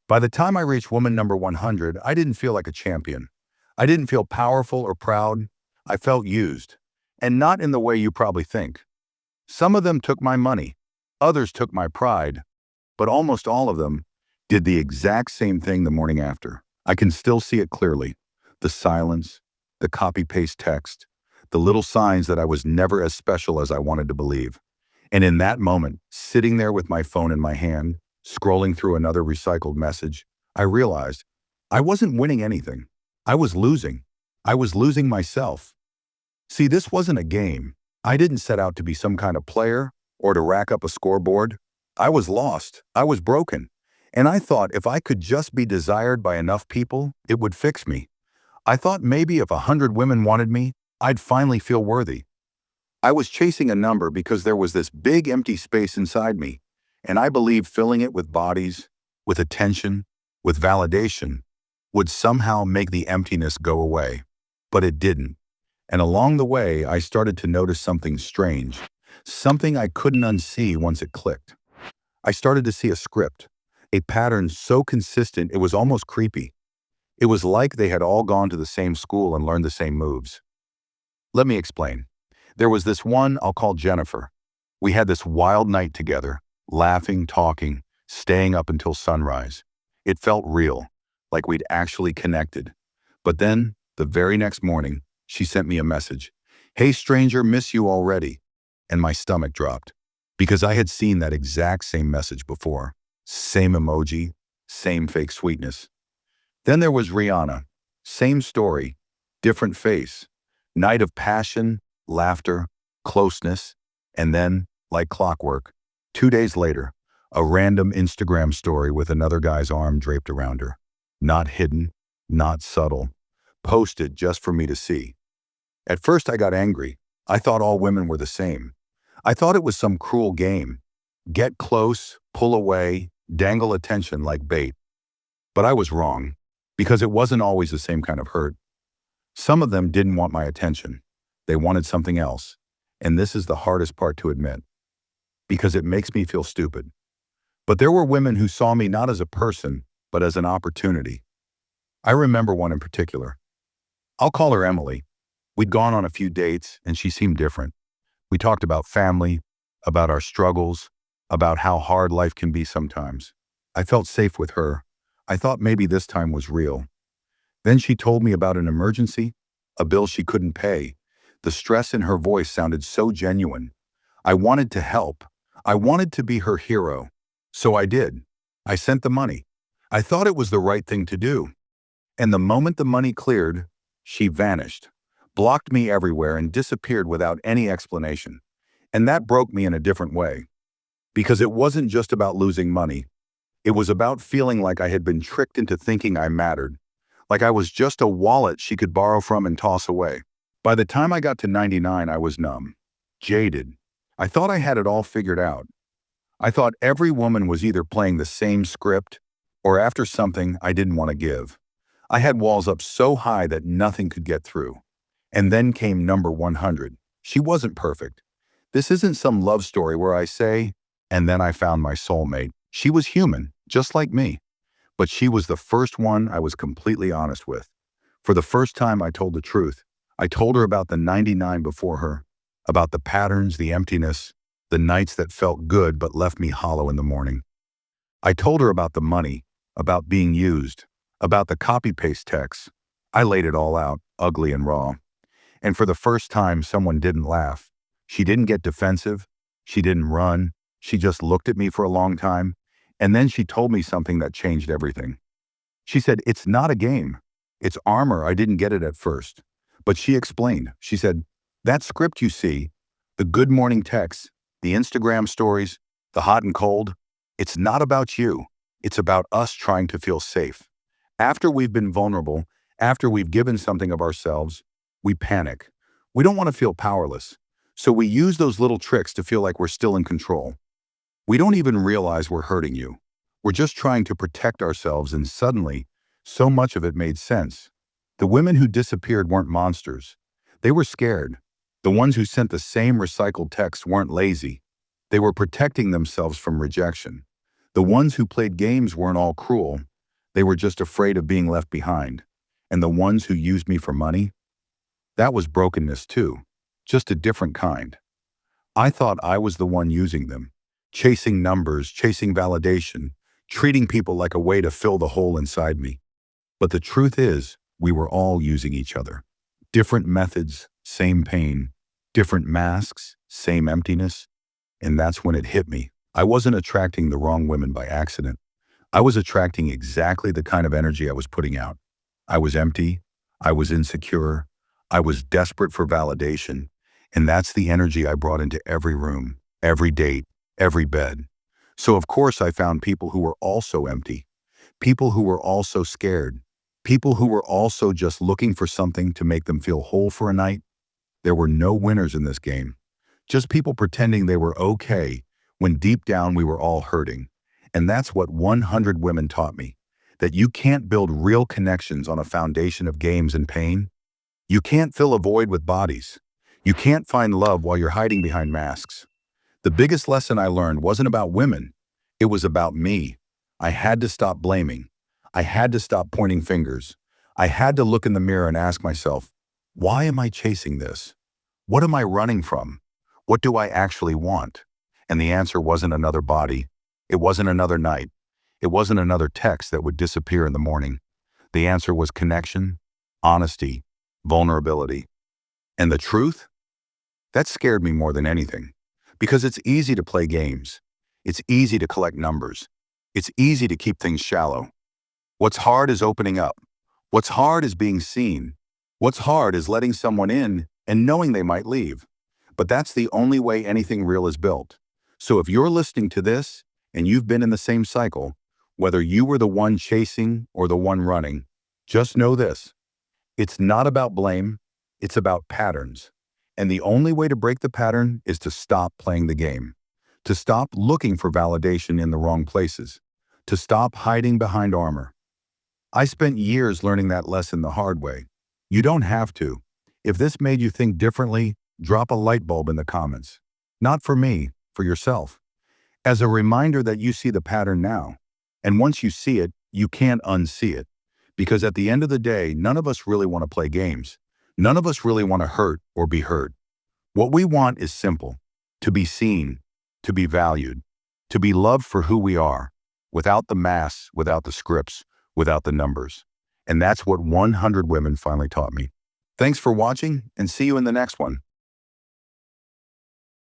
By the time I reached woman number 100, I didn't feel like a champion. I didn't feel powerful or proud. I felt used. And not in the way you probably think. Some of them took my money. Others took my pride. But almost all of them did the exact same thing the morning after. I can still see it clearly. The silence, the copy-paste text, the little signs that I was never as special as I wanted to believe. And in that moment, sitting there with my phone in my hand, scrolling through another recycled message, I realized I wasn't winning anything. I was losing. I was losing myself. See, this wasn't a game. I didn't set out to be some kind of player or to rack up a scoreboard. I was lost. I was broken. And I thought if I could just be desired by enough people, it would fix me. I thought maybe if 100 women wanted me, I'd finally feel worthy. I was chasing a number because there was this big empty space inside me, and I believed filling it with bodies, with attention, with validation, would somehow make the emptiness go away. But it didn't. And along the way, I started to notice something strange, something I couldn't unsee once it clicked. I started to see a script, a pattern so consistent it was almost creepy. It was like they had all gone to the same school and learned the same moves. Let me explain. There was this one I'll call Jennifer. We had this wild night together, laughing, talking, staying up until sunrise. It felt real, like we'd actually connected. But then, the very next morning, she sent me a message. "Hey stranger, miss you already." And my stomach dropped, because I had seen that exact same message before. Same emoji, same fake sweetness. Then there was Rihanna. Same story, different face. Night of passion, laughter, closeness, and then, like clockwork, 2 days later, a random Instagram story with another guy's arm draped around her. Not hidden, not subtle, posted just for me to see. At first I got angry. I thought all women were the same. I thought it was some cruel game. Get close, pull away, dangle attention like bait. But I was wrong, because it wasn't always the same kind of hurt. Some of them didn't want my attention. They wanted something else. And this is the hardest part to admit, because it makes me feel stupid. But there were women who saw me not as a person, but as an opportunity. I remember one in particular. I'll call her Emily. We'd gone on a few dates, and she seemed different. We talked about family, about our struggles, about how hard life can be sometimes. I felt safe with her. I thought maybe this time was real. Then she told me about an emergency, a bill she couldn't pay. The stress in her voice sounded so genuine. I wanted to help. I wanted to be her hero. So I did. I sent the money. I thought it was the right thing to do. And the moment the money cleared, she vanished, blocked me everywhere, and disappeared without any explanation. And that broke me in a different way. Because it wasn't just about losing money. It was about feeling like I had been tricked into thinking I mattered. Like I was just a wallet she could borrow from and toss away. By the time I got to 99, I was numb, jaded. I thought I had it all figured out. I thought every woman was either playing the same script or after something I didn't want to give. I had walls up so high that nothing could get through. And then came number 100. She wasn't perfect. This isn't some love story where I say, and then I found my soulmate. She was human, just like me. But she was the first one I was completely honest with. For the first time, I told the truth. I told her about the 99 before her, about the patterns, the emptiness, the nights that felt good but left me hollow in the morning. I told her about the money, about being used, about the copy-paste texts. I laid it all out, ugly and raw. And for the first time, someone didn't laugh. She didn't get defensive. She didn't run. She just looked at me for a long time. And then she told me something that changed everything. She said, "It's not a game. It's armor. I didn't get it at first." But she explained. She said, "That script you see, the good morning texts, the Instagram stories, the hot and cold, it's not about you. It's about us trying to feel safe. After we've been vulnerable, after we've given something of ourselves, we panic. We don't want to feel powerless. So we use those little tricks to feel like we're still in control. We don't even realize we're hurting you. We're just trying to protect ourselves, and suddenly, so much of it made sense. The women who disappeared weren't monsters. They were scared. The ones who sent the same recycled texts weren't lazy. They were protecting themselves from rejection. The ones who played games weren't all cruel. They were just afraid of being left behind. And the ones who used me for money? That was brokenness too, just a different kind. I thought I was the one using them, chasing numbers, chasing validation, treating people like a way to fill the hole inside me. But the truth is, we were all using each other. Different methods, same pain. Different masks, same emptiness. And that's when it hit me. I wasn't attracting the wrong women by accident. I was attracting exactly the kind of energy I was putting out. I was empty. I was insecure. I was desperate for validation. And that's the energy I brought into every room, every date, every bed. So of course I found people who were also empty. People who were also scared. People who were also just looking for something to make them feel whole for a night. There were no winners in this game. Just people pretending they were okay when deep down we were all hurting. And that's what 100 women taught me. That you can't build real connections on a foundation of games and pain. You can't fill a void with bodies. You can't find love while you're hiding behind masks. The biggest lesson I learned wasn't about women. It was about me. I had to stop blaming. I had to stop pointing fingers. I had to look in the mirror and ask myself, why am I chasing this? What am I running from? What do I actually want? And the answer wasn't another body. It wasn't another night. It wasn't another text that would disappear in the morning. The answer was connection, honesty, vulnerability. And the truth? That scared me more than anything. Because it's easy to play games. It's easy to collect numbers. It's easy to keep things shallow. What's hard is opening up. What's hard is being seen. What's hard is letting someone in and knowing they might leave. But that's the only way anything real is built. So if you're listening to this and you've been in the same cycle, whether you were the one chasing or the one running, just know this. It's not about blame, it's about patterns. And the only way to break the pattern is to stop playing the game, to stop looking for validation in the wrong places, to stop hiding behind armor. I spent years learning that lesson the hard way. You don't have to. If this made you think differently, drop a light bulb in the comments. Not for me, for yourself. As a reminder that you see the pattern now. And once you see it, you can't unsee it. Because at the end of the day, none of us really want to play games. None of us really want to hurt or be hurt. What we want is simple. To be seen, to be valued, to be loved for who we are, without the masks, without the scripts, without the numbers. And that's what 100 women finally taught me. Thanks for watching, and see you in the next one.